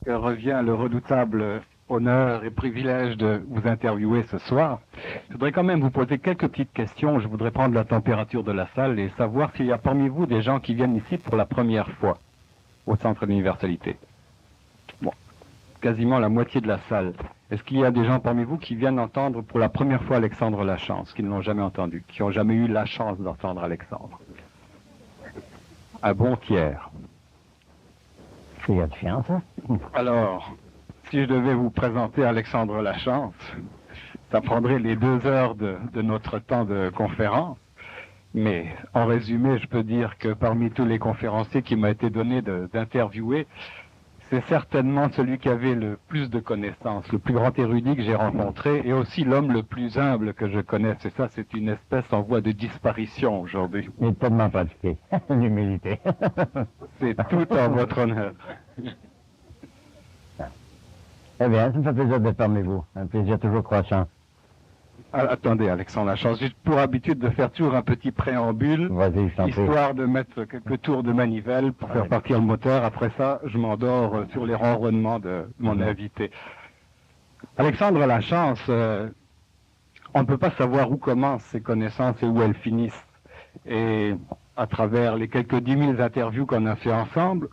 que revient le redoutable honneur et privilège de vous interviewer ce soir. Je voudrais quand même vous poser quelques petites questions. Je voudrais prendre la température de la salle et savoir s'il y a parmi vous des gens qui viennent ici pour la première fois au Centre d'Universalité. Bon, quasiment la moitié de la salle. Est-ce qu'il y a des gens parmi vous qui viennent entendre pour la première fois Alexandre Lachance, qui ne l'ont jamais entendu, qui n'ont jamais eu la chance d'entendre Alexandre? Un bon tiers. Il y a de fiance. Alors, si je devais vous présenter Alexandre Lachance, ça prendrait les 2 heures de notre temps de conférence. Mais en résumé, je peux dire que parmi tous les conférenciers qui m'a été donné d'interviewer, c'est certainement celui qui avait le plus de connaissances, le plus grand érudit que j'ai rencontré, et aussi l'homme le plus humble que je connaisse. Et ça, c'est une espèce en voie de disparition aujourd'hui. Il est tellement pratiqué, l'humilité. C'est tout en votre honneur. Eh bien, ça me fait plaisir d'être parmi vous. Un plaisir toujours croissant. Ah, attendez, Alexandre Lachance, j'ai pour habitude de faire toujours un petit préambule, Vas-y, je t'en prie. histoire de mettre quelques tours de manivelle pour faire partir le moteur. Après ça, je m'endors sur les ronronnements de mon invité. Alexandre Lachance, on ne peut pas savoir où commencent ses connaissances et où elles finissent. Et à travers les quelques 10 000 interviews qu'on a fait ensemble,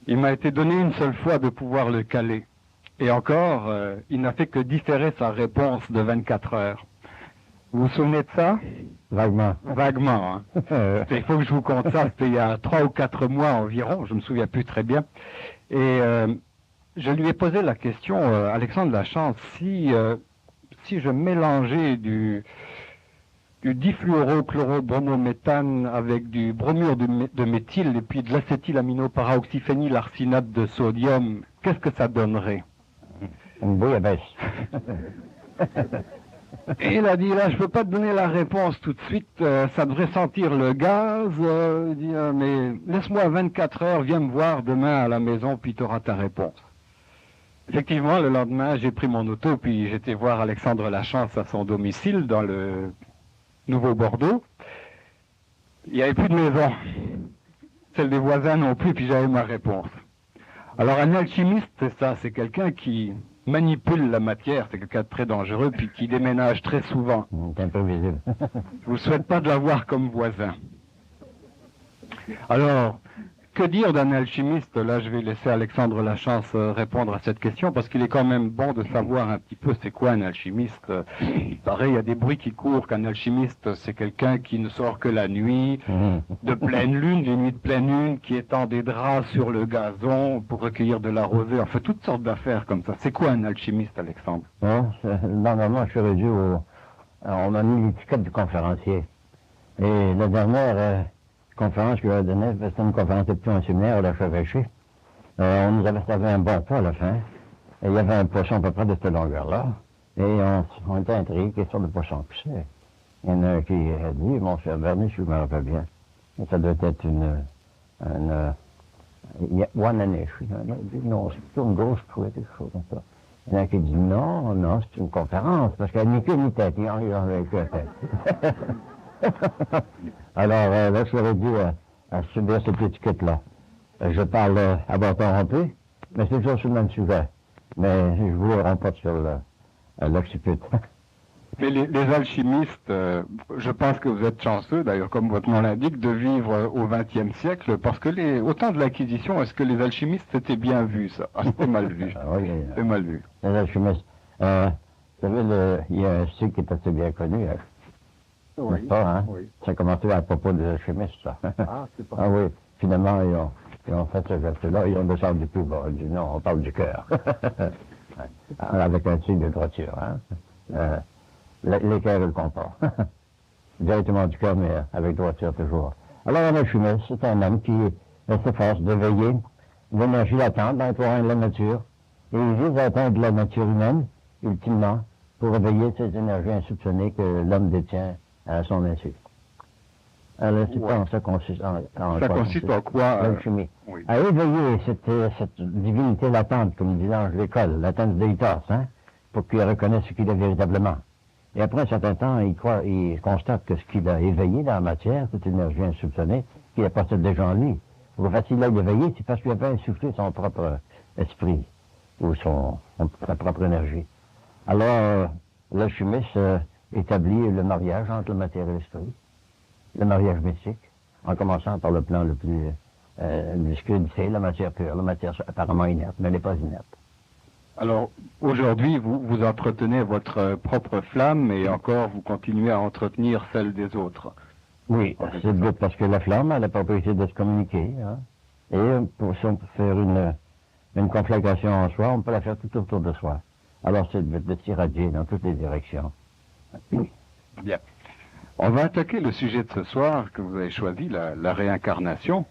il m'a été donné une seule fois de pouvoir le caler. Et encore, il n'a fait que différer sa réponse de 24 heures. Vous vous souvenez de ça? Vaguement. Vaguement. Hein. Il faut que je vous conte ça. C'était il y a 3 ou 4 mois environ. Je me souviens plus très bien. Et je lui ai posé la question, Alexandre Lachance, si je mélangeais du difluorochlorobromométhane avec du bromure de méthyle et puis de l'acétylaminoparaoxyphénylarsenate de sodium, qu'est-ce que ça donnerait? Une bouillabaisse. Et il a dit, là, je peux pas te donner la réponse tout de suite, ça devrait sentir le gaz, il dit, mais laisse-moi 24 heures, viens me voir demain à la maison, puis tu auras ta réponse. Effectivement, le lendemain, j'ai pris mon auto, puis j'étais voir Alexandre Lachance à son domicile, dans le Nouveau Bordeaux. Il n'y avait plus de maison. Celle des voisins non plus, puis j'avais ma réponse. Alors, un alchimiste, c'est ça, c'est quelqu'un qui manipule la matière, c'est quelqu'un de très dangereux, puis qui déménage très souvent. C'est imprévisible. Je vous souhaite pas de l'avoir comme voisin. Alors, que dire d'un alchimiste? Là, je vais laisser Alexandre Lachance répondre à cette question, parce qu'il est quand même bon de savoir un petit peu c'est quoi un alchimiste. Pareil, il y a des bruits qui courent qu'un alchimiste, c'est quelqu'un qui ne sort que la nuit, de pleine lune, des nuits de pleine lune, qui étend des draps sur le gazon pour recueillir de la rosée, enfin toutes sortes d'affaires comme ça. C'est quoi un alchimiste, Alexandre? Bon, normalement, je suis réduit on a mis l'étiquette du conférencier. Et la dernière conférence que je donnée, c'était une conférence depuis un séminaire à l'archevêché. On nous avait servi un bon plat à la fin. Et il y avait un poisson à peu près de cette longueur-là. Et on était intrigués, quelle sorte de poisson que c'est. Il y en a un qui a dit, mon cher Bernie, si je me rappelle bien, ça doit être one anish. Il a dit, non, c'est plutôt une grosse truite, quelque chose comme ça. Il y en a qui dit, non, c'est une conférence, parce qu'elle n'y que ni tête, il en avait que tête. Alors, là, je serais dû à subir cette étiquette-là. Je parle à bâton rompu, mais c'est toujours sur le même sujet. Mais je vous le remporte sur l'occiput. Mais les alchimistes, je pense que vous êtes chanceux, d'ailleurs, comme votre nom l'indique, de vivre au XXe siècle, parce que au temps de l'Inquisition, est-ce que les alchimistes c'était bien vu, ça? Ah, c'était mal vu. Oui, c'était mal vu. Les alchimistes. Vous savez, il y a un style qui est assez bien connu. Oui, pas, hein? Oui. Ça a commencé à propos des alchimistes, ça. Ah, c'est pas Ah oui, finalement, ils ont fait ce geste-là, ils ont descendu plus bas. Ils disent non, on parle du cœur. Avec un signe de droiture, hein. Les cœurs et le compas. Directement du cœur, mais avec droiture toujours. Alors, un alchimiste, c'est un homme qui s'efforce de veiller l'énergie latente dans les terrains de la nature, et il vise à atteindre la nature humaine, ultimement, pour réveiller ces énergies insoupçonnées que l'homme détient à son insu. Alors, c'est pas en ça consiste. Ça consiste en quoi? L'alchimie. Oui. À éveiller cette divinité latente, comme disait Ange l'école, latente deitas, hein, pour qu'il reconnaisse ce qu'il est véritablement. Et après un certain temps, il constate que ce qu'il a éveillé dans la matière, cette énergie insoupçonnée, qu'il a possède déjà en lui. Au fait, s'il l'a éveillé, c'est parce qu'il avait insufflé son propre esprit ou sa propre énergie. Alors, l'alchimiste établit le mariage entre la matière et l'esprit, le mariage mystique, en commençant par le plan le plus discrédité, la matière pure, la matière apparemment inerte, mais elle n'est pas inerte. Alors, aujourd'hui, vous entretenez votre propre flamme et encore, vous continuez à entretenir celle des autres. Oui, c'est le but, parce que la flamme a la propriété de se communiquer. Hein? Et pour faire une conflagration en soi, on peut la faire tout autour de soi. Alors, c'est le but de s'irradier dans toutes les directions. Bien. On va attaquer le sujet de ce soir que vous avez choisi, la réincarnation.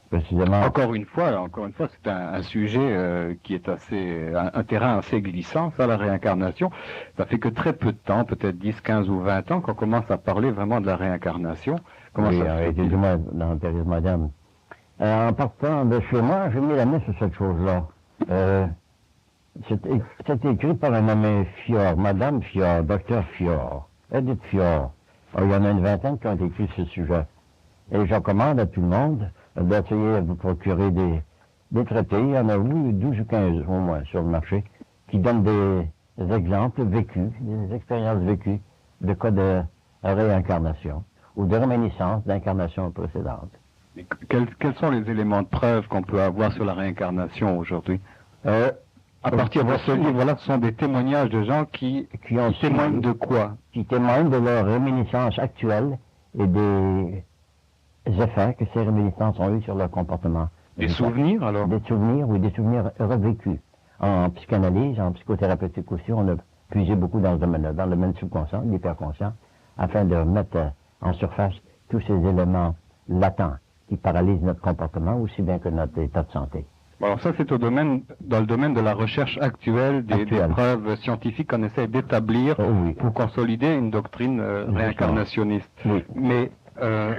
Précisément. Encore une fois, c'est un sujet qui est un terrain assez glissant, ça, la réincarnation. Ça fait que très peu de temps, peut-être 10, 15 ou 20 ans, qu'on commence à parler vraiment de la réincarnation. Comment oui, ça se fait du moins dans la période moderne. En partant de chez moi, j'ai mis la main sur cette chose-là. C'est écrit par un nommé Fior, Madame Fior, Docteur Fior, Edith Fior. Alors, il y en a une vingtaine qui ont écrit ce sujet. Et je recommande à tout le monde d'essayer de vous procurer des traités. Il y en a 12 ou 15 au moins sur le marché qui donnent des exemples vécus, des expériences vécues de cas de réincarnation ou de réminiscence d'incarnation précédente. Et quels sont les éléments de preuve qu'on peut avoir sur la réincarnation aujourd'hui? À partir de ce livre-là, ce sont des témoignages de gens qui témoignent de quoi? Qui témoignent de leur réminiscence actuelle et des effets que ces réminiscences ont eu sur leur comportement. Des souvenirs, alors? Des souvenirs, oui, des souvenirs revécus. En psychanalyse, en psychothérapeutique aussi, on a puisé beaucoup dans ce domaine-là, dans le domaine subconscient, l'hyperconscient, afin de mettre en surface tous ces éléments latents qui paralysent notre comportement aussi bien que notre état de santé. Bon, alors ça, c'est dans le domaine de la recherche actuelle, des preuves scientifiques qu'on essaie d'établir pour consolider une doctrine réincarnationniste. Oui. Mais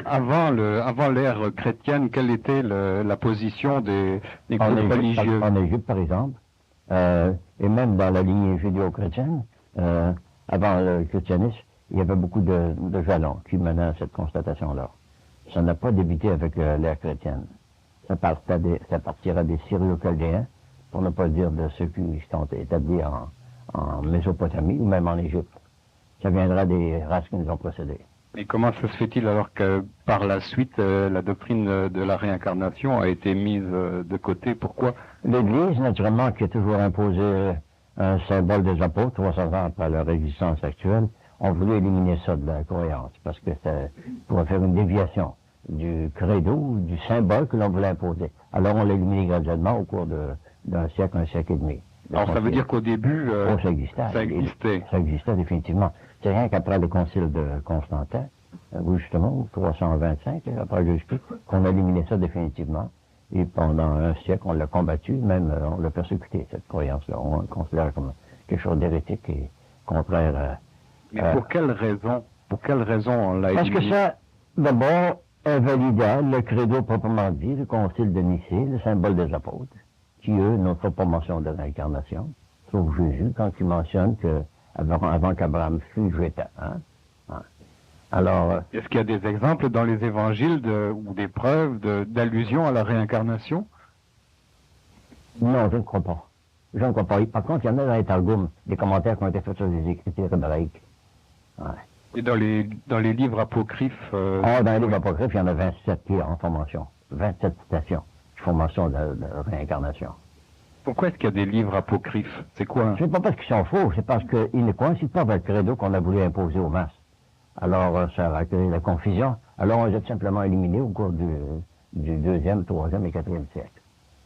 avant l'ère chrétienne, quelle était la position des groupes religieux? En Égypte, par exemple, et même dans la lignée judéo-chrétienne, avant le christianisme, il y avait beaucoup de jalons qui menaient à cette constatation-là. Ça n'a pas débuté avec l'ère chrétienne. Ça partira des Syrio-Chaldéens, pour ne pas dire de ceux qui sont établis en Mésopotamie ou même en Égypte. Ça viendra des races qui nous ont précédés. Et comment ça se fait-il alors que par la suite, la doctrine de la réincarnation a été mise de côté? Pourquoi? L'Église, naturellement, qui a toujours imposé un symbole des apôtres, 300 ans après leur existence actuelle, ont voulu éliminer ça de la croyance, parce que ça pourrait faire une déviation du credo, du symbole que l'on voulait imposer. Alors on l'a éliminé graduellement au cours d'un siècle, un siècle et demi. Alors ça veut dire qu'au début, ça existait. Ça existait. Ça existait définitivement. C'est rien qu'après le concile de Constantin, justement, 325, après Jésus-Christ, qu'on a éliminé ça définitivement. Et pendant un siècle, on l'a combattu, même on l'a persécuté, cette croyance-là. On le considère comme quelque chose d'hérétique et contraire. Mais pour quelle raison? Pour quelle raison on l'a éliminé? Parce que ça, d'abord, invalidait le credo proprement dit, le concile de Nicée, le symbole des apôtres, qui, eux, n'ont pas mention de réincarnation, sauf Jésus, quand il mentionne que avant qu'Abraham fût, j'étais. Hein? Alors, est-ce qu'il y a des exemples dans les évangiles ou des preuves d'allusion à la réincarnation? Non, je ne crois pas. Je ne crois pas. Par contre, il y en a dans les Targums, des commentaires qui ont été faits sur les Écritures hébraïques. Ouais. Et dans les livres apocryphes dans les livres apocryphes, il y en a 27 qui en font mention. 27 citations qui font mention de réincarnation. Pourquoi est-ce qu'il y a des livres apocryphes? C'est quoi? C'est pas parce qu'ils sont faux, c'est parce qu'ils ne coïncident pas avec le credo qu'on a voulu imposer aux masses. Alors, ça a créé la confusion. Alors, on les a simplement éliminés au cours du 2e, 3e et 4e siècle.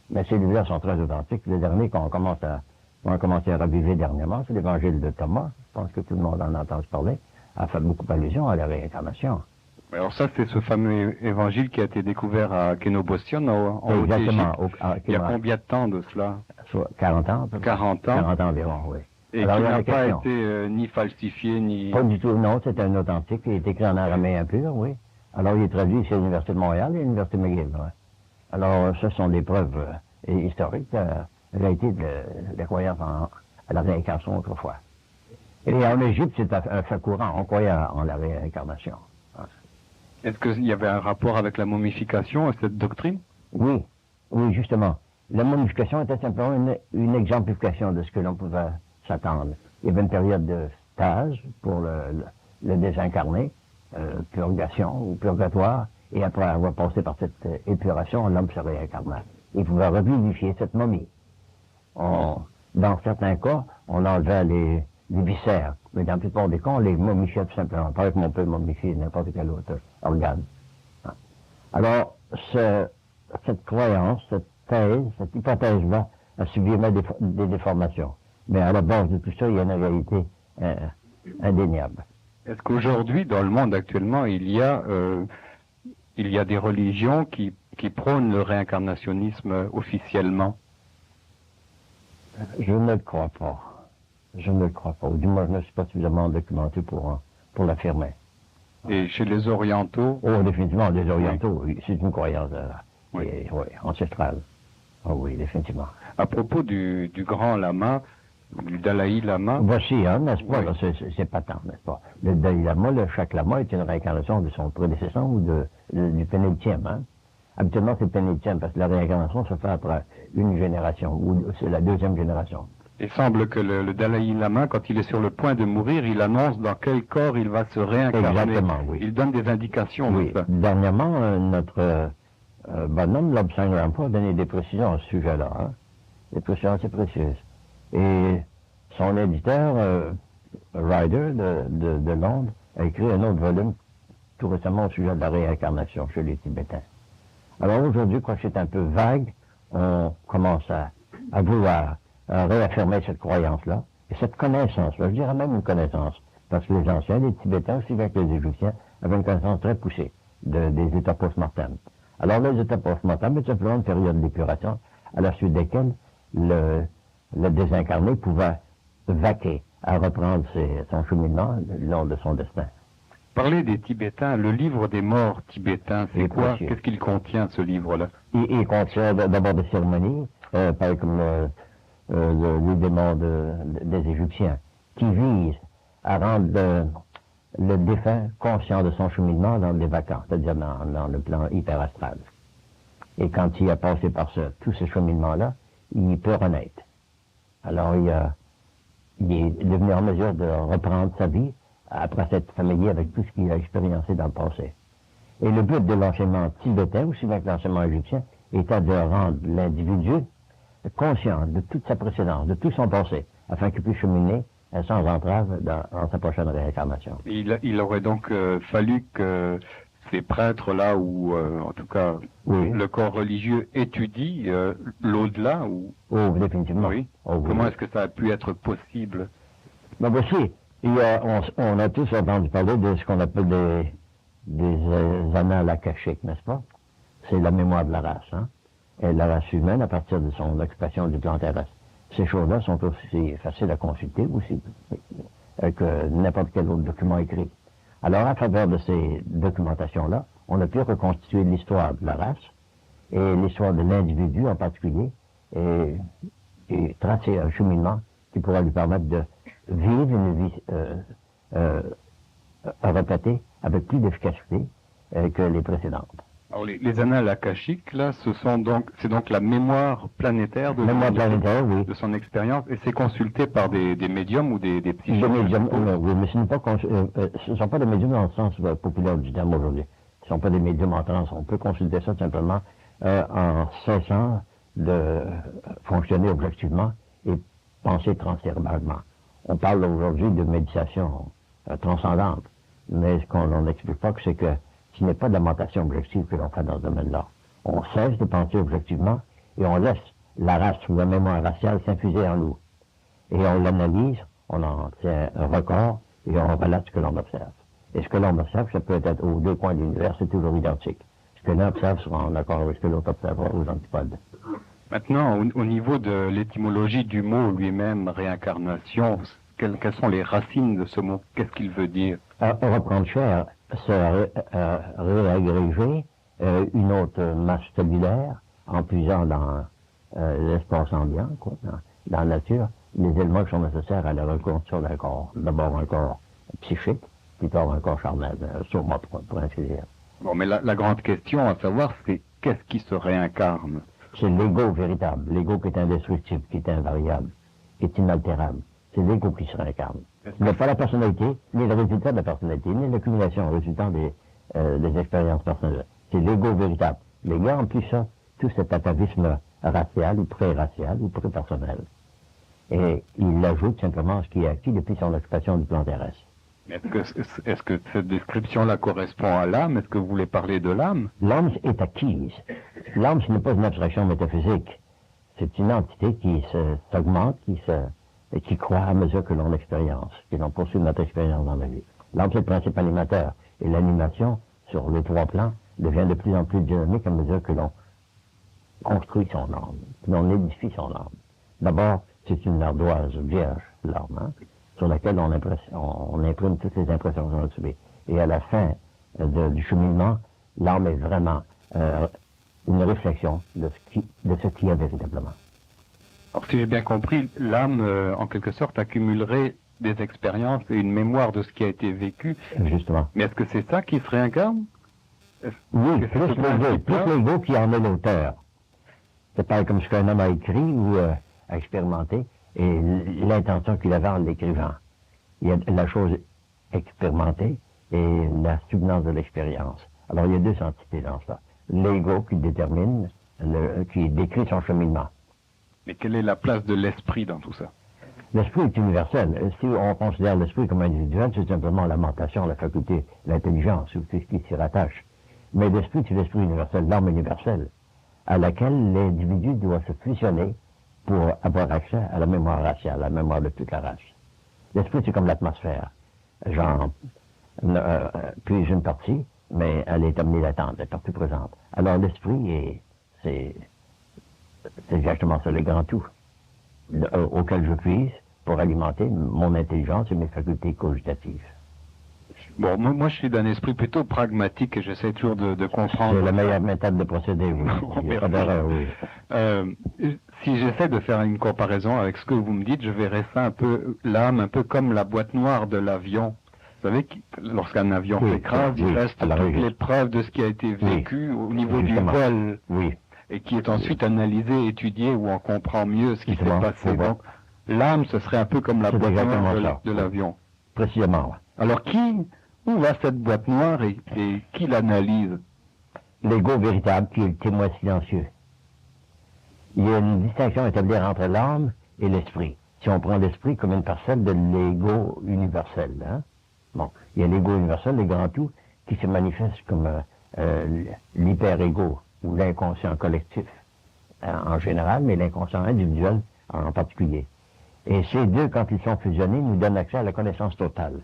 Mais ces livres-là sont très authentiques. Les derniers qu'on a commencé à raviver dernièrement, c'est l'évangile de Thomas. Je pense que tout le monde en a entendu parler. A fait beaucoup allusion à la réincarnation. Alors ça, c'est ce fameux évangile qui a été découvert à Kenobostion, en Exactement. Il y a combien de temps de cela? 40 ans. 40 ans. 40 ans environ, oui. Et alors, qui n'a pas été ni falsifié, ni... Pas du tout, non. C'est un authentique. Il est écrit en araméen pur, oui. Alors, il est traduit chez l'Université de Montréal et l'Université McGill, ouais. Alors, ce sont des preuves historiques de la réalité de la croyance à la réincarnation autrefois. Et en Égypte, c'est un fait courant. On croyait en la réincarnation. Est-ce qu'il y avait un rapport avec la momification et cette doctrine? Oui, justement. La momification était simplement une exemplification de ce que l'on pouvait s'attendre. Il y avait une période de stage pour le désincarné, purgation ou purgatoire, et après avoir passé par cette épuration, l'homme se réincarnait. Il pouvait revivifier cette momie. Dans certains cas, on enlevait les viscères, mais dans la plupart des cas, on les momifiait tout simplement, pas qu'on peut momifier n'importe quel autre organe. Alors, cette croyance, cette thèse, cette hypothèse-là, a subi des déformations. Mais à la base de tout ça, il y a une réalité indéniable. Est-ce qu'aujourd'hui, dans le monde actuellement, il y a des religions qui prônent le réincarnationnisme officiellement? Je ne le crois pas. Je ne le crois pas. Ou du moins, je ne suis pas suffisamment documenté pour l'affirmer. Et chez les orientaux? Oh, définitivement, les orientaux, oui. C'est une croyance oui, ancestrale. Oh, oui, définitivement. À propos du grand lama, du Dalai Lama. Voici, n'est-ce pas? Oui. C'est patent, n'est-ce pas? Le Dalai Lama, chaque lama est une réincarnation de son prédécesseur ou du pénultième. Hein? Habituellement, c'est le pénultième, parce que la réincarnation se fait après une génération, ou c'est la deuxième génération. Il semble que le Dalai Lama, quand il est sur le point de mourir, il annonce dans quel corps il va se réincarner. Exactement, oui. Il donne des indications. Oui. Dernièrement, notre bonhomme, Lobsang Rampo, a donné des précisions à ce sujet-là. Hein? Des précisions assez précieuses. Et son éditeur, Ryder, de Londres, a écrit un autre volume tout récemment au sujet de la réincarnation chez les Tibétains. Alors aujourd'hui, quand c'est un peu vague, on commence à vouloir réaffirmer cette croyance-là, et cette connaissance-là, je dirais même une connaissance, parce que les anciens, les Tibétains, aussi bien que les Égyptiens, avaient une connaissance très poussée des états post-mortem. Alors les états post-mortem, c'est simplement une période d'épuration, à la suite desquelles le désincarné pouvait vaquer à reprendre son cheminement le long de son destin. Parlez des Tibétains, le livre des morts tibétains, c'est quoi? Précieux. Qu'est-ce qu'il contient, ce livre-là? Il contient d'abord des cérémonies, pareil comme les démons des Égyptiens, qui visent à rendre le défunt conscient de son cheminement dans les vacances, c'est-à-dire dans le plan hyperastral. Et quand il a passé par tout ce cheminement-là, il peut renaître. Alors il est devenu en mesure de reprendre sa vie après s'être familier avec tout ce qu'il a expériencé dans le passé. Et le but de l'enseignement tibétain, aussi bien que l'enseignement égyptien, était de rendre l'individu conscient de toute sa précédence, de tout son passé, afin qu'il puisse cheminer sans entrave dans sa prochaine réincarnation. Il aurait donc fallu que ces prêtres-là, ou en tout cas oui. Le corps religieux, étudie l'au-delà ou... Oh, définitivement. Oui. Oh, oui. Comment est-ce que ça a pu être possible? Ben voici, on a tous entendu parler de ce qu'on appelle des annales akashiques, n'est-ce pas? C'est la mémoire de la race, hein? Et la race humaine à partir de son occupation du plan terrestre. Ces choses-là sont aussi faciles à consulter aussi que n'importe quel autre document écrit. Alors, à travers de ces documentations-là, on a pu reconstituer l'histoire de la race et l'histoire de l'individu en particulier et tracer un cheminement qui pourra lui permettre de vivre une vie à répéter avec plus d'efficacité que les précédentes. Alors, les annales akashiques, là, c'est donc la mémoire planétaire de son expérience, et c'est consulté par des médiums ou des psychiques. Des médiums, oui, mais ce ne sont pas des médiums dans le sens populaire du terme aujourd'hui. Ce ne sont pas des médiums en transe. On peut consulter ça simplement en cessant de fonctionner objectivement et penser transcérébralement. On parle aujourd'hui de méditation transcendante, mais ce qu'on n'explique pas, c'est que ce n'est pas de la mentation objective que l'on fait dans ce domaine-là. On cesse de penser objectivement et on laisse la race ou la mémoire raciale s'infuser en nous. Et on l'analyse, on en tient un record et on relate ce que l'on observe. Et ce que l'on observe, ça peut être aux deux coins de l'univers, c'est toujours identique. Ce que l'un observe sera en accord avec ce que l'autre observera aux antipodes. Maintenant, au niveau de l'étymologie du mot lui-même, réincarnation, quelles sont les racines de ce mot? Qu'est-ce qu'il veut dire? Reprendre chair, se réagréger une autre masse cellulaire en puisant dans l'espace ambiant, quoi, dans la nature, les éléments qui sont nécessaires à la reconstruction d'un corps. D'abord un corps psychique, puis tard un corps charnel, pour ainsi dire. Bon, mais la grande question à savoir, c'est qu'est-ce qui se réincarne? C'est l'ego véritable, l'ego qui est indestructible, qui est invariable, qui est inaltérable. C'est l'ego qui se réincarne. Mais pas la personnalité, ni le résultat de la personnalité, ni l'accumulation résultant des expériences personnelles. C'est l'ego véritable. Les gars ont plus ça, tout cet atavisme racial ou pré-racial ou pré-personnel. Et il ajoute simplement ce qui est acquis depuis son occupation du plan terrestre. Est-ce que cette description-là correspond à l'âme? Est-ce que vous voulez parler de l'âme? L'âme est acquise. L'âme, ce n'est pas une abstraction métaphysique. C'est une entité qui s'augmente, qui croît à mesure que l'on expérience, que l'on poursuit notre expérience dans la vie. L'âme, c'est le principe animateur. Et l'animation, sur les 3 plans, devient de plus en plus dynamique à mesure que l'on construit son âme, que l'on édifie son âme. D'abord, c'est une ardoise vierge, l'âme, hein, sur laquelle on imprime toutes les impressions qu'on a subies. Et à la fin du cheminement, l'âme est vraiment une réflexion de ce qu'il y a véritablement. Alors, si j'ai bien compris, l'âme, en quelque sorte, accumulerait des expériences et une mémoire de ce qui a été vécu. Justement. Mais est-ce que c'est ça qui se réincarne? Oui, plus l'ego qui en est l'auteur. C'est pareil comme ce qu'un homme a écrit ou a expérimenté, et l'intention qu'il avait en l'écrivant. Il y a la chose expérimentée et la substance de l'expérience. Alors il y a 2 entités dans ça. L'ego qui détermine, qui décrit son cheminement. Mais quelle est la place de l'esprit dans tout ça? L'esprit est universel. Si on considère l'esprit comme individuel, c'est simplement la mentation, la faculté, l'intelligence, ou tout ce qui s'y rattache. Mais l'esprit, c'est l'esprit universel, l'âme universelle, à laquelle l'individu doit se fusionner pour avoir accès à la mémoire raciale, la mémoire de toute la race. L'esprit, c'est comme l'atmosphère. J'en puis une partie, mais elle est omnilatente, elle est partout présente. Alors l'esprit, c'est exactement ça, le grand tout, auquel je puise pour alimenter mon intelligence et mes facultés cogitatives. Bon, moi je suis d'un esprit plutôt pragmatique et j'essaie toujours de comprendre. C'est la meilleure méthode de procéder, oui. Il n'y a pas d'erreur, oui. Si j'essaie de faire une comparaison avec ce que vous me dites, je verrais ça un peu, l'âme, un peu comme la boîte noire de l'avion. Vous savez, lorsqu'un avion s'écrase, il reste toutes les preuves de ce qui a été vécu au niveau du vol. Oui. Et qui est ensuite analysé, étudié, où on comprend mieux ce qui s'est passé. Donc, l'âme, ce serait un peu comme la boîte noire de l'avion. Précisément. Alors, où va cette boîte noire et qui l'analyse? L'ego véritable, qui est le témoin silencieux. Il y a une distinction à établir entre l'âme et l'esprit. Si on prend l'esprit comme une parcelle de l'ego universel, hein? Bon, il y a l'ego universel, le grand tout, qui se manifeste comme l'hyper-ego, ou l'inconscient collectif en général, mais l'inconscient individuel en particulier. Et ces deux, quand ils sont fusionnés, nous donnent accès à la connaissance totale.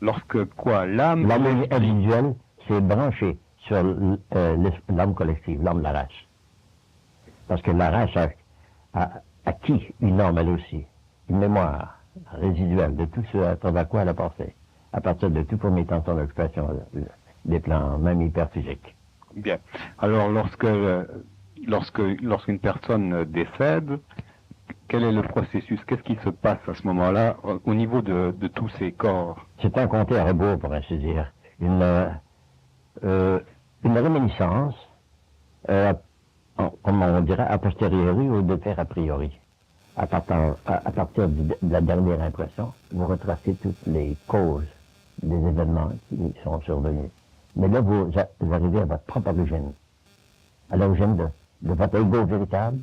Lorsque quoi? L'âme individuelle, c'est branché sur l'âme collective, l'âme de la race. Parce que la race a acquis une âme, elle aussi, une mémoire résiduelle de tout ce à travers quoi elle a passé, à partir de tout premier temps de son occupation des plans, même hyperphysiques. Bien. Alors, lorsqu'une personne décède, quel est le processus? Qu'est-ce qui se passe à ce moment-là au niveau de tous ces corps? C'est un compte à rebours, pour ainsi dire. Une réminiscence, comme on dirait, a posteriori ou de faire a priori. À partir de la dernière impression, vous retracez toutes les causes des événements qui sont survenus. Mais là, vous arrivez à votre propre origine, à l'origine de votre ego véritable,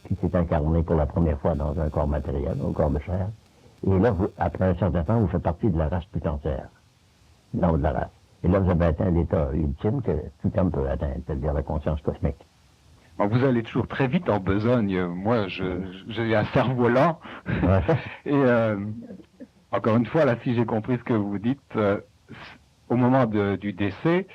qui s'est incarné pour la première fois dans un corps matériel, un corps de chair. Et là, après un certain temps, vous faites partie de la race tout entière, non de la race. Et là, vous avez atteint l'état ultime que tout homme peut atteindre, c'est-à-dire la conscience cosmique. Vous allez toujours très vite en besogne. Moi, j'ai un cerf-volant. Et encore une fois, là, si j'ai compris ce que vous dites, au moment du décès,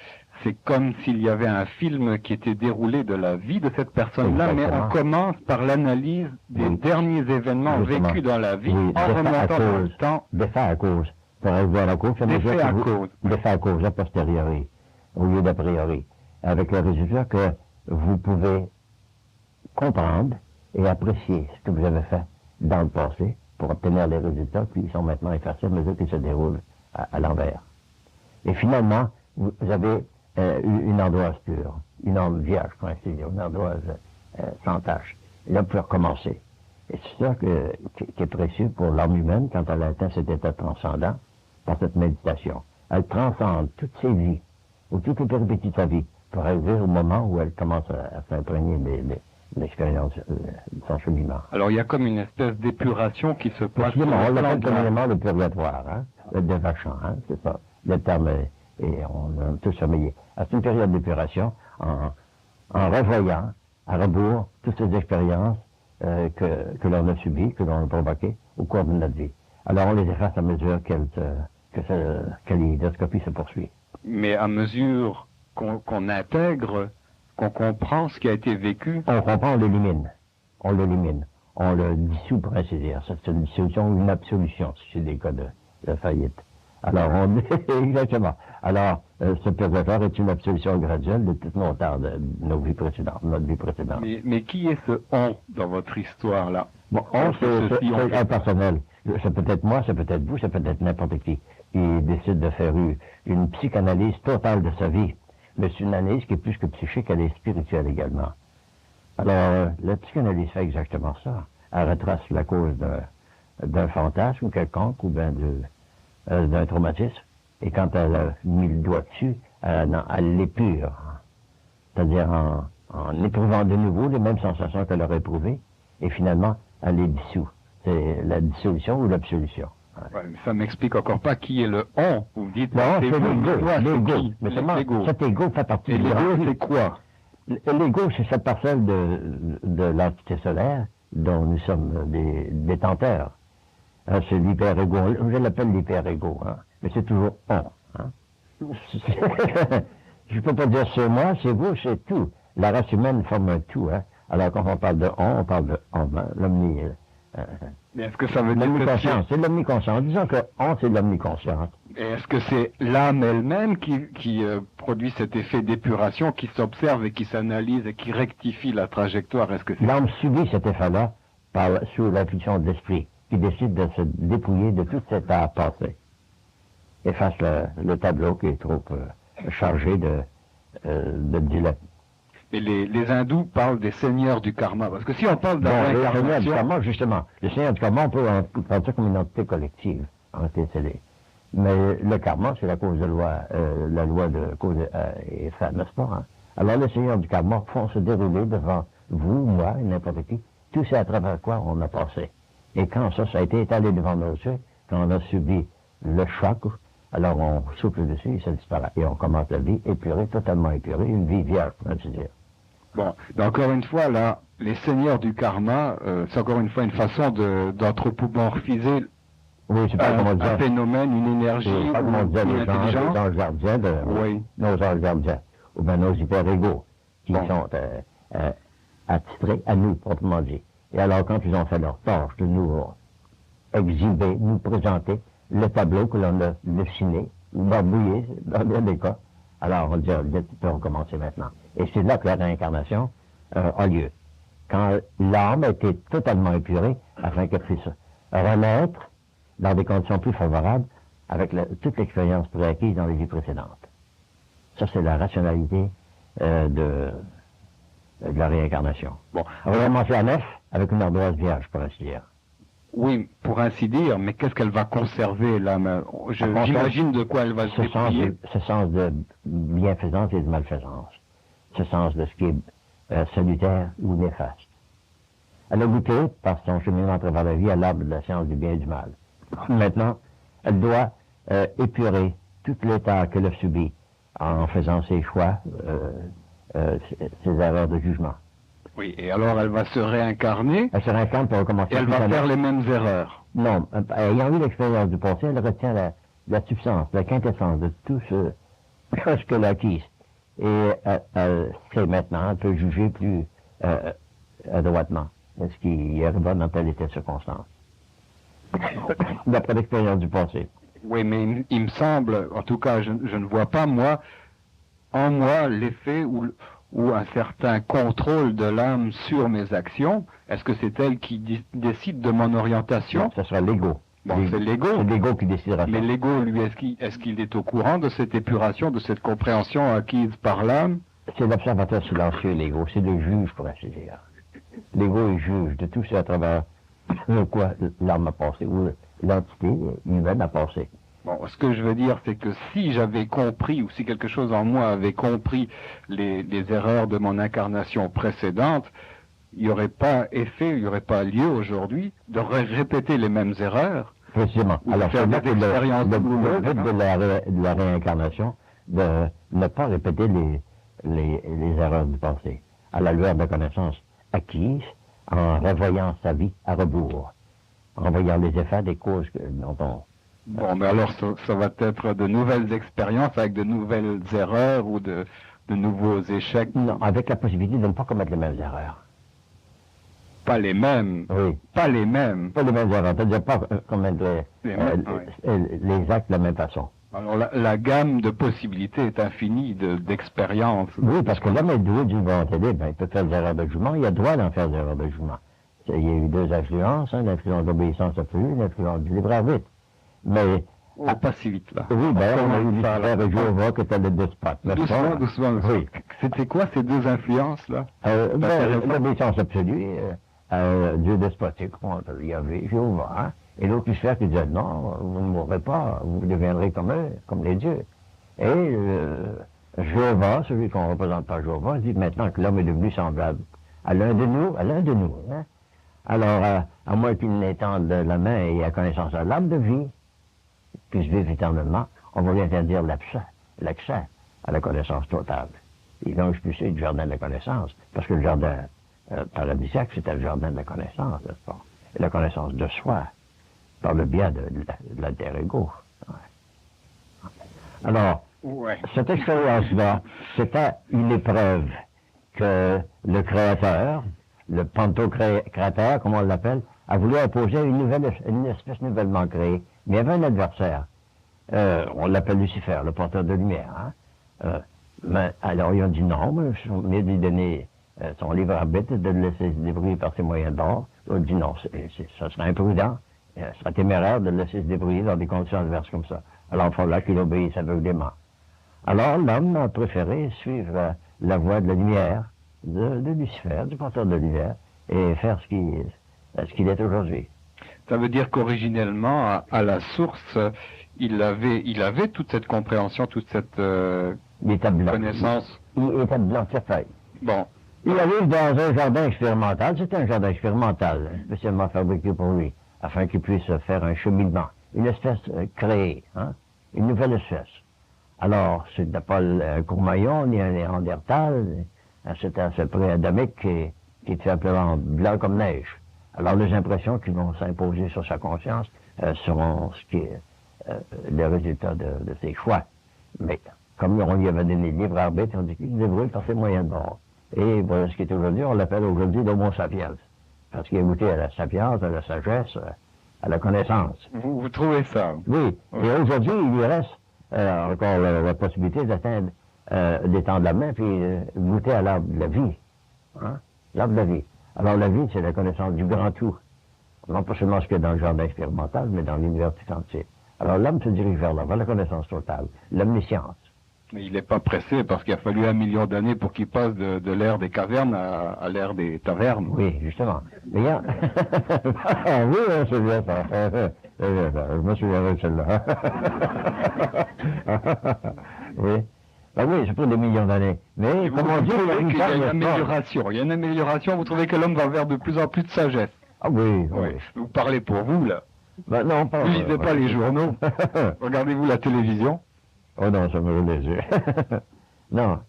c'est comme s'il y avait un film qui était déroulé de la vie de cette personne-là, mais on commence par l'analyse des derniers événements vécus dans la vie, en remontant dans le temps. De fait à cause. Pour arriver à la cause, de fait à cause. De fait à cause, a posteriori, au lieu d'a priori. Avec le résultat que vous pouvez comprendre et apprécier ce que vous avez fait dans le passé pour obtenir les résultats qui sont maintenant effacés à mesure qu'ils se déroulent à l'envers. Et finalement, vous avez une ardoise pure, une âme vierge, pour ainsi dire, une ardoise sans tâche. Et là, vous pouvez recommencer. Et c'est ça qui est précieux pour l'âme humaine quand elle atteint cet état transcendant par cette méditation. Elle transcende toutes ses vies, ou toutes les péripéties de sa vie, pour arriver au moment où elle commence à s'imprégner de l'expérience de son cheminement. Alors il y a comme une espèce d'épuration qui se passe. On l'appelle communément le purgatoire, hein, le dévachant, hein, c'est ça. Le terme et on a tous sommeillé. C'est une période d'épuration en revoyant à rebours toutes ces expériences que l'on a subies, que l'on a provoquées au cours de notre vie. Alors on les efface à mesure que l'idéoscopie se poursuit. Mais à mesure qu'on intègre, qu'on comprend ce qui a été vécu. On comprend, on l'élimine. On l'élimine. On le dissout, pour ainsi dire. C'est une dissolution ou une absolution, si c'est des cas de faillite. Alors, exactement. Alors, ce purgatoire est une absolution graduelle de toutes nos tares de nos vies précédentes, notre vie précédente. Mais qui est ce on dans votre histoire, là? Bon, on, c'est impersonnel. C'est peut-être moi, c'est peut-être vous, c'est peut-être n'importe qui décide de faire une psychanalyse totale de sa vie. Mais c'est une analyse qui est plus que psychique, elle est spirituelle également. Alors, la psychanalyse fait exactement ça. Elle retrace la cause d'un fantasme quelconque ou bien d'un traumatisme. Et quand elle a mis le doigt dessus, elle l'épure. C'est-à-dire en éprouvant de nouveau les mêmes sensations qu'elle aurait éprouvées. Et finalement, elle les dissout. C'est la dissolution ou l'absolution. Ouais, mais ça m'explique encore pas qui est le on. Vous me dites, non, c'est l'ego. Mais seulement, cet ego fait partie de l'ego. Et l'ego, c'est quoi? L'ego, c'est cette parcelle de l'entité solaire dont nous sommes des détenteurs. Hein, c'est l'hyper-ego. Je l'appelle l'hyper-ego, hein, mais c'est toujours on. Hein. Je ne peux pas dire c'est moi, c'est vous, c'est tout. La race humaine forme un tout. Hein. Alors quand on parle de on parle de on, hein, l'omni. Mais est-ce que ça veut dire que c'est l'omniconscience? Disons que on, c'est l'omniconscience. Et est-ce que c'est l'âme elle-même qui produit cet effet d'épuration, qui s'observe et qui s'analyse et qui rectifie la trajectoire? Est-ce que c'est... L'âme subit cet effet-là sous l'impulsion de l'esprit, qui décide de se dépouiller de tout cet à passé. Efface le tableau qui est trop chargé de dilemme. Et les hindous parlent des seigneurs du karma. Parce que si on parle de les seigneurs du karma, justement, les seigneurs du karma, on peut prendre ça comme une entité collective, entité scellée. Mais le karma, c'est la cause de loi, la loi de cause et effet, n'est-ce pas? Hein? Alors les seigneurs du karma font se dérouler devant vous, moi, et n'importe qui, tout ce à travers quoi on a passé. Et quand ça a été étalé devant nos yeux, quand on a subi le choc, alors on souffle dessus et ça disparaît. Et on commence la vie épurée, totalement épurée, une vie vierge, pour ainsi dire. Bon, encore une fois, là, les seigneurs du karma, c'est encore une fois une façon d'anthropomorphiser un phénomène, une énergie, une intelligence. Nos anges gardiens, nos anges gardiens, ou bien nos hyper-égaux, qui sont attitrés à nous, proprement dit. Et alors, quand ils ont fait leur tâche de nous exhiber, nous présenter le tableau que l'on a dessiné, ou barbouillé, dans bien des cas, alors on dit, tu peux recommencer maintenant. Et c'est là que la réincarnation a lieu. Quand l'âme a été totalement épurée, afin qu'elle puisse renaître dans des conditions plus favorables, avec toute l'expérience préacquise dans les vies précédentes. Ça, c'est la rationalité de la réincarnation. Bon, on va commencer à neuf, avec une ardoise vierge, pour ainsi dire. Oui, pour ainsi dire, mais qu'est-ce qu'elle va conserver, l'âme? J'imagine de quoi elle va se dépouiller. Ce sens de bienfaisance et de malfaisance. Ce sens de ce qui est salutaire ou néfaste. Elle a goûté, par son cheminement à travers la vie, à l'arbre de la science du bien et du mal. Maintenant, elle doit épurer tout l'état qu'elle a subi en faisant ses choix, ses erreurs de jugement. Oui, et alors elle va se réincarner. Elle se réincarne pour recommencer. Et elle va faire les mêmes erreurs. Non, ayant eu l'expérience du passé, elle retient la substance, la quintessence de tout ce qu'elle a acquis. Et elle sait maintenant, elle peut juger plus adroitement ce qui arrive dans telle et telle circonstance. D'après l'expérience du passé. Oui, mais il me semble, en tout cas, je ne vois pas, en moi, l'effet ou un certain contrôle de l'âme sur mes actions. Est-ce que c'est elle qui décide de mon orientation? Non, ce sera l'ego. Bon, c'est l'ego. C'est l'ego qui décidera ça. Mais l'ego, lui, est-ce qu'il est au courant de cette épuration, de cette compréhension acquise par l'âme? C'est l'observateur silencieux, l'ego. C'est le juge, pour ainsi dire. L'ego est juge de tout ce à travers quoi l'âme a passé, ou l'entité humaine a passé. Bon, ce que je veux dire, c'est que si j'avais compris, ou si quelque chose en moi avait compris les erreurs de mon incarnation précédente, il n'y aurait pas effet, il n'y aurait pas lieu aujourd'hui de répéter les mêmes erreurs. Précisément. Ou Alors, faire c'est des expériences le douloureuses, but de la réincarnation, de ne pas répéter les erreurs du passé, à la lueur de connaissances acquises, en revoyant sa vie à rebours, en voyant les effets des causes dont on... Bon, mais alors ça va être de nouvelles expériences avec de nouvelles erreurs ou de nouveaux échecs. Non, avec la possibilité de ne pas commettre les mêmes erreurs. Pas les mêmes. Oui. Pas les mêmes. Pas les mêmes erreurs, c'est-à-dire pas commettre les actes de la même façon. Alors la gamme de possibilités est infinie d'expériences. Oui, parce que l'homme est doué d'une volonté libre, il peut faire des erreurs de jugement, il a le droit d'en faire des erreurs de jugement. Il y a eu deux influences, l'influence d'obéissance absolue, l'influence du libre arbitre. Mais... pas si vite là. Oui, ben on a eu Lucifer et Jéhovah qui étaient le despote. Doucement. Oui. C'était quoi ces deux influences-là? L'obéissance absolue, Dieu despotique, il y avait Jéhovah, hein? Et l'autre Lucifer qui disait, non, vous ne mourrez pas, vous deviendrez comme eux, comme les dieux. Et Jéhovah, celui qu'on ne représente pas Jéhovah, dit maintenant que l'homme est devenu semblable à l'un de nous, hein? Alors, à moins qu'il n'étende la main et à connaissance de l'arbre de vie, puisse vivre éternellement, on va lui interdire l'accès à la connaissance totale. Il a expulsé du jardin de la connaissance, parce que le jardin paradisiaque, c'était le jardin de la connaissance, n'est-ce pas? Et la connaissance de soi, par le biais de l'alter-ego. Ouais. Alors, cette expérience-là, c'était une épreuve que le créateur, le pantocréateur, comme on l'appelle, a voulu imposer une espèce nouvellement créée. Mais il y avait un adversaire. On l'appelle Lucifer, le porteur de lumière. Hein? Mais, alors, ils ont dit non, mais mieux de lui donner son libre arbitre, de le laisser se débrouiller par ses moyens d'or. Ils ont dit non, ça serait imprudent, ça serait téméraire de le laisser se débrouiller dans des conditions adverses comme ça. Alors, il faudra qu'il obéisse aveuglément. Alors, l'homme a préféré suivre la voie de la lumière, de Lucifer, du porteur de lumière, et faire ce qu'il est aujourd'hui. Ça veut dire qu'originellement, à la source, il avait toute cette compréhension, toute cette connaissance. Il était blanc de feuille. Bon. Il arrive dans un jardin expérimental. C'était un jardin expérimental, spécialement fabriqué pour lui, afin qu'il puisse faire un cheminement. Une espèce créée, hein? Une nouvelle espèce. Alors, ce n'était pas un Courmaillon, ni un Néandertal. C'était un pré-adamique qui était simplement blanc comme neige. Alors, les impressions qui vont s'imposer sur sa conscience seront ce qui est le résultat de ses choix. Mais, comme on lui avait donné le libre arbitre, on dit qu'il se débrouille par ses moyens de bord. Et voilà ce qui est aujourd'hui, on l'appelle aujourd'hui l'homo sapiens. Parce qu'il a goûté à la sapience, à la sagesse, à la connaissance. Vous trouvez ça? Oui. Et aujourd'hui, il lui reste encore la possibilité d'atteindre, d'étendre la main, puis goûter à l'arbre de la vie. Hein? L'arbre de la vie. Alors la vie, c'est la connaissance du grand tout. Non pas seulement ce qu'il y a dans le jardin expérimental, mais dans l'univers tout entier. Alors l'homme se dirige vers là, vers la connaissance totale, l'omniscience. Mais il n'est pas pressé parce qu'il a fallu 1 million d'années pour qu'il passe de l'ère des cavernes à l'ère des tavernes. Oui, justement. Mais oui, c'est bien ça. Je me souviendrai de celle-là. Oui. Ben oui, c'est pour des millions d'années. Mais, comme on dit, il y a une amélioration. Il y a une amélioration. Vous trouvez que l'homme va vers de plus en plus de sagesse? Ah oui, oui. Vous parlez pour vous, là. Ben non, pas. Vous lisez pas les journaux. Regardez-vous la télévision. Oh non, ça me roule les yeux. Non.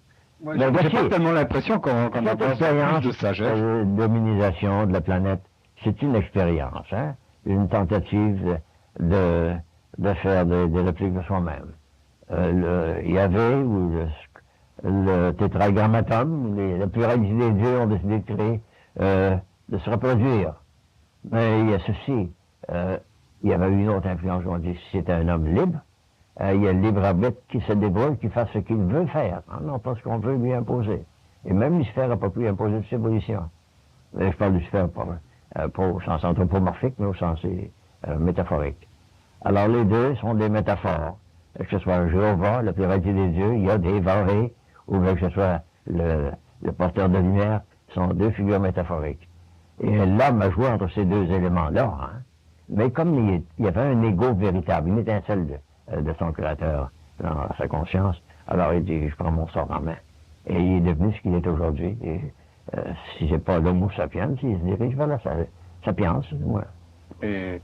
Moi, j'ai pas tellement l'impression qu'on a plus de sagesse. La dominisation de la planète, c'est une expérience, hein? Une tentative de faire des répliques de soi-même. Il y avait, ou le tétragrammaton, la pluralité des dieux ont décidé de créer, de se reproduire. Mais il y a ceci, il y avait une autre influence, on dit, si c'était un homme libre, il y a le libre arbitre qui se débrouille, qui fasse ce qu'il veut faire, hein, non pas ce qu'on veut lui imposer. Et même Lucifer n'a pas pu imposer ses positions. Je parle de Lucifer pas au sens anthropomorphique, mais au sens métaphorique. Alors les deux sont des métaphores. Que ce soit Jéhovah, la pluralité des dieux, Yod et Varé, ou bien que ce soit le porteur de lumière sont deux figures métaphoriques. Et l'homme a joué entre ces deux éléments-là. Hein. Mais comme il y avait un ego véritable, une étincelle de son créateur dans sa conscience, alors il dit, je prends mon sort en main. Et il est devenu ce qu'il est aujourd'hui. Et si c'est pas l'homo sapiens, il se dirige vers la sapience. Ouais. Et